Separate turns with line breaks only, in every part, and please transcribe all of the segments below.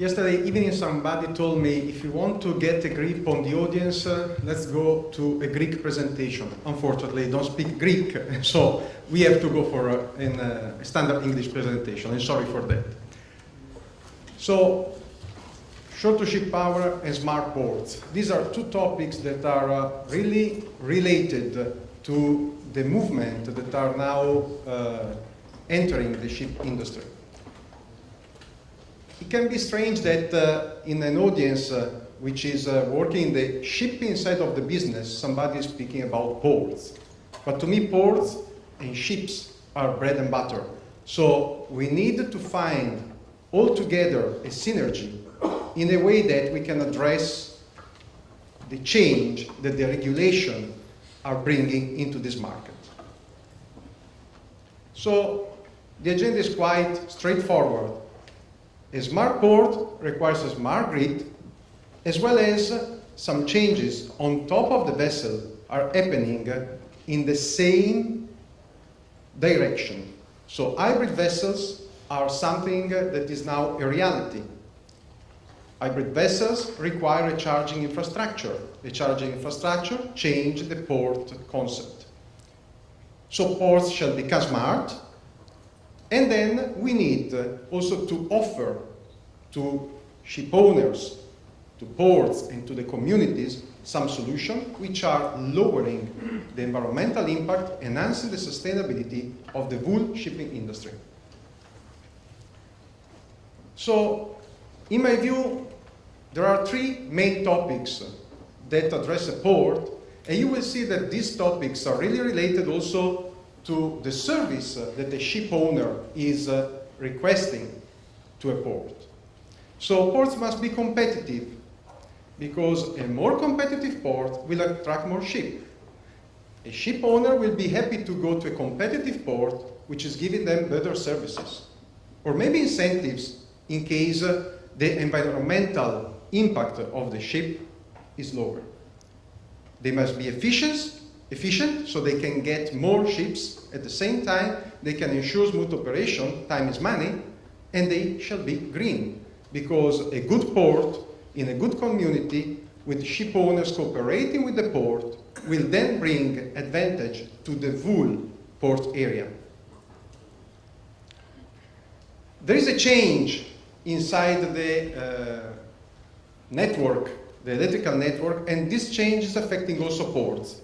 Yesterday evening somebody told me, if you want to get a grip on the audience, let's go to a Greek presentation. Unfortunately, I don't speak Greek, so we have to go for a standard English presentation. I'm sorry for that. So, shore-to-ship power and smart ports. These are two topics that are really related to the movement that are now entering the ship industry. It can be strange that in an audience which is working in the shipping side of the business, somebody is speaking about ports. But to me, ports and ships are bread and butter. So we need to find altogether a synergy in a way that we can address the change that the regulation are bringing into this market. So the agenda is quite straightforward. A smart port requires a smart grid, as well as some changes on top of the vessel are happening in the same direction. So hybrid vessels are something that is now a reality. Hybrid vessels require a charging infrastructure. The charging infrastructure changes the port concept. So ports shall become smart. And then we need also to offer to ship owners, to ports, and to the communities some solutions which are lowering the environmental impact, enhancing the sustainability of the whole shipping industry. So, in my view, there are three main topics that address a port, and you will see that these topics are really related also to the service that the ship owner is requesting to a port. So ports must be competitive, because a more competitive port will attract more ships. A ship owner will be happy to go to a competitive port which is giving them better services, or maybe incentives in case the environmental impact of the ship is lower. They must be efficient, so they can get more ships. At the same time, they can ensure smooth operation, time is money, and they shall be green, because a good port in a good community with ship owners cooperating with the port will then bring advantage to the whole port area. There is a change inside the network, the electrical network, and this change is affecting also ports.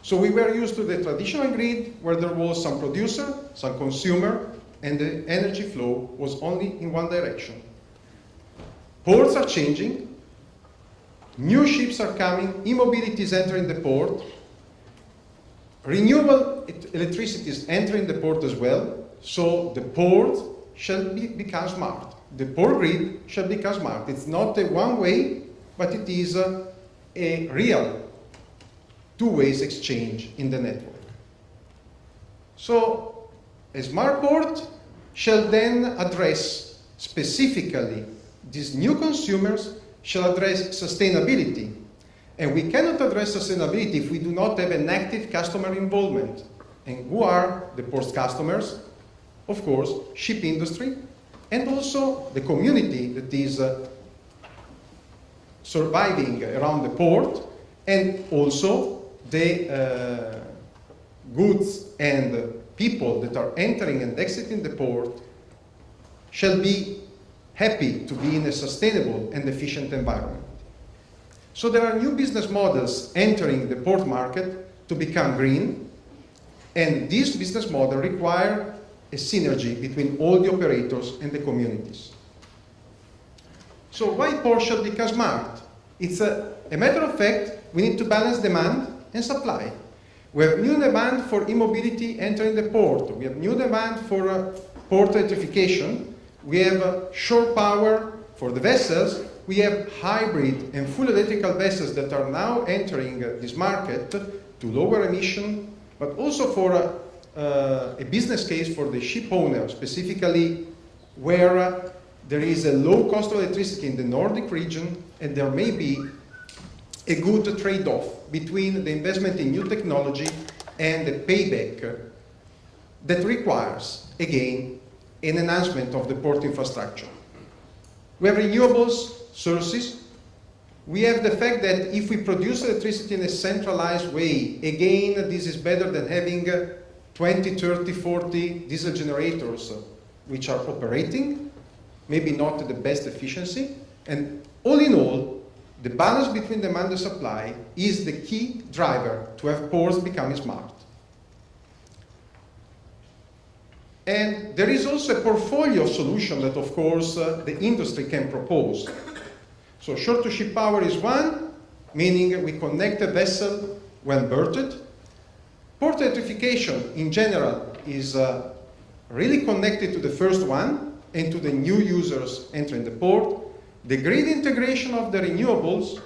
So we were used to the traditional grid where there was some producer, some consumer, and the energy flow was only in one direction. Ports are changing, new ships are coming, e-mobility is entering the port, renewable electricity is entering the port as well, so the port shall become smart. The port grid shall become smart. It's not a one-way, but it is a real two-way exchange in the network. So a smart port shall then address specifically these new consumers, shall address sustainability. And we cannot address sustainability if we do not have an active customer involvement. And who are the port's customers? Of course, ship industry, and also the community that is surviving around the port, and also the goods and people that are entering and exiting the port shall be happy to be in a sustainable and efficient environment. So there are new business models entering the port market to become green, and this business model requires a synergy between all the operators and the communities. So why ports shall become smart? It's a matter of fact, we need to balance demand and supply. We have new demand for e-mobility entering the port. We have new demand for port electrification. We have shore power for the vessels. We have hybrid and full electrical vessels that are now entering this market to lower emission, but also for a business case for the ship owner, specifically where there is a low cost of electricity in the Nordic region, and there may be a good trade-off between the investment in new technology and the payback that requires, again, an enhancement of the port infrastructure. We have renewables sources. We have the fact that if we produce electricity in a centralized way, again, this is better than having 20, 30, 40 diesel generators which are operating, maybe not at the best efficiency. And all in all, the balance between demand and supply is the key driver to have ports becoming smart. And there is also a portfolio solution that, of course, the industry can propose. So shore-to-ship power is one, meaning we connect a vessel when berthed. Port electrification, in general, is really connected to the first one and to the new users entering the port. The grid integration of the renewables,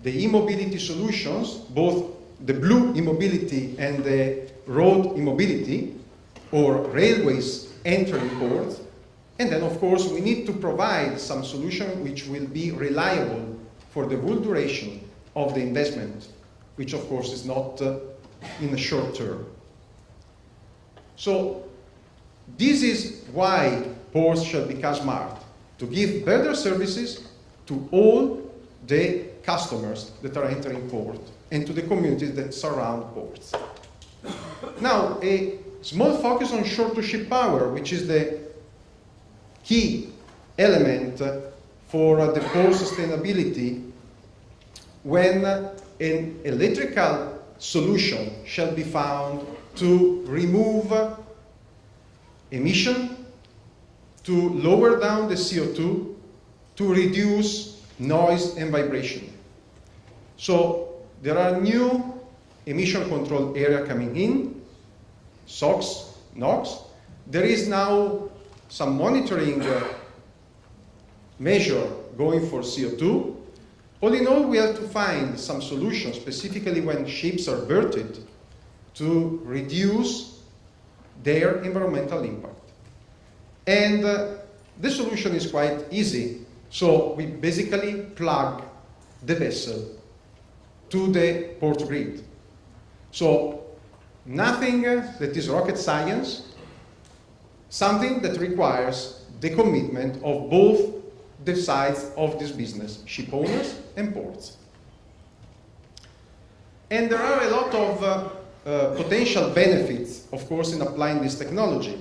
the e-mobility solutions, both the blue e-mobility and the road e-mobility, or railways entering ports. And then, of course, we need to provide some solution which will be reliable for the full duration of the investment, which, of course, is not in the short term. So this is why ports shall become smart, to give better services to all the customers that are entering port and to the communities that surround ports. Now, a small focus on shore-to-ship power, which is the key element for the port sustainability, when an electrical solution shall be found to remove emission, to lower down the CO2, to reduce noise and vibration. So there are new emission control area coming in, SOx, NOx. There is now some monitoring measure going for CO2. All in all, we have to find some solutions, specifically when ships are berthed, to reduce their environmental impact. And the solution is quite easy. So we basically plug the vessel to the port grid. So nothing that is rocket science, something that requires the commitment of both the sides of this business, ship owners and ports. And there are a lot of potential benefits, of course, in applying this technology,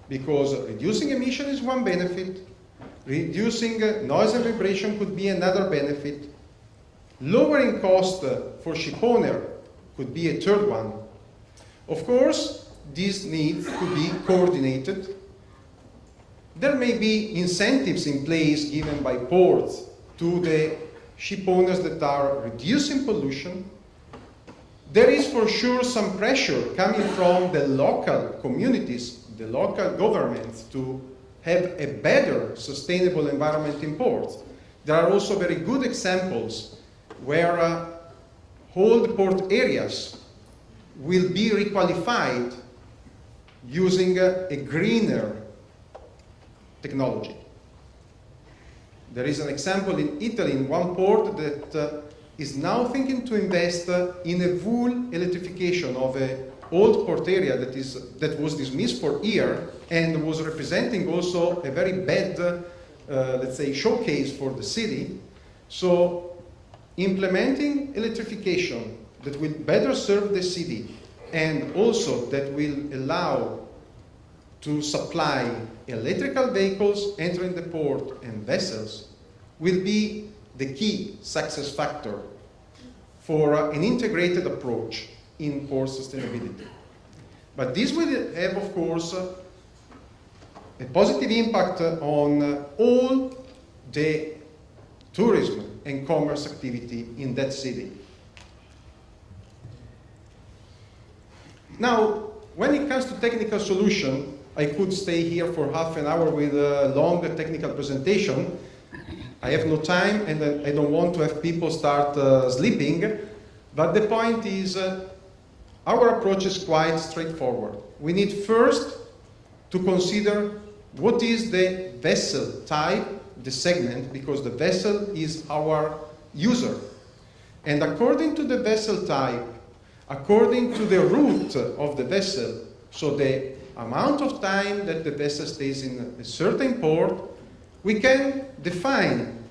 because reducing emission is one benefit, reducing noise and vibration could be another benefit, lowering cost for ship owner could be a third one. Of course, these needs could be coordinated. There may be incentives in place given by ports to the ship owners that are reducing pollution. There is for sure some pressure coming from the local communities, the local governments, to have a better sustainable environment in ports. There are also very good examples where whole port areas will be requalified using a greener technology. There is an example in Italy, in one port, that is now thinking to invest in a full electrification of an old port area that was dismissed for years and was representing also a very bad, let's say, showcase for the city. So implementing electrification that will better serve the city and also that will allow to supply electrical vehicles entering the port and vessels will be the key success factor for an integrated approach in port sustainability. But this will have, of course, a positive impact on all the tourism and commerce activity in that city. Now, when it comes to technical solution, I could stay here for half an hour with a long technical presentation. I have no time and I don't want to have people start sleeping, but the point is our approach is quite straightforward. We need first to consider what is the vessel type, the segment, because the vessel is our user. And according to the vessel type, according to the route of the vessel, so the amount of time that the vessel stays in a certain port, We can define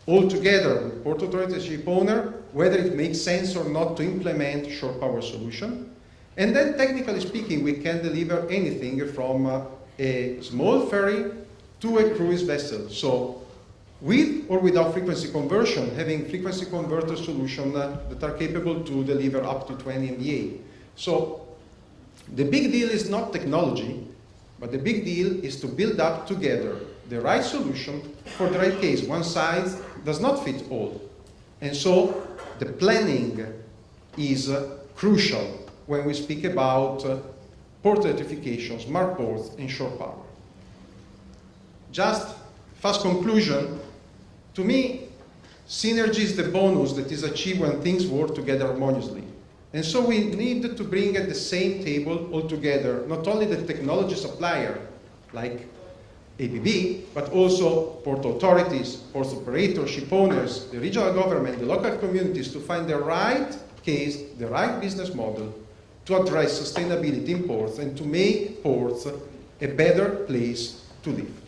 all together with Port Authority and ship owner whether it makes sense or not to implement shore power solution. And then technically speaking, we can deliver anything from a small ferry to a cruise vessel. So with or without frequency conversion, having frequency converter solutions that are capable to deliver up to 20 MVA. So the big deal is not technology, but the big deal is to build up together the right solution for the right case. One size does not fit all. And so the planning is crucial when we speak about port electrification, smart ports, and shore power. Just fast conclusion, to me, synergy is the bonus that is achieved when things work together harmoniously. And so we need to bring at the same table all together, not only the technology supplier, like ABB, but also port authorities, port operators, ship owners, the regional government, the local communities, to find the right case, the right business model to address sustainability in ports and to make ports a better place to live.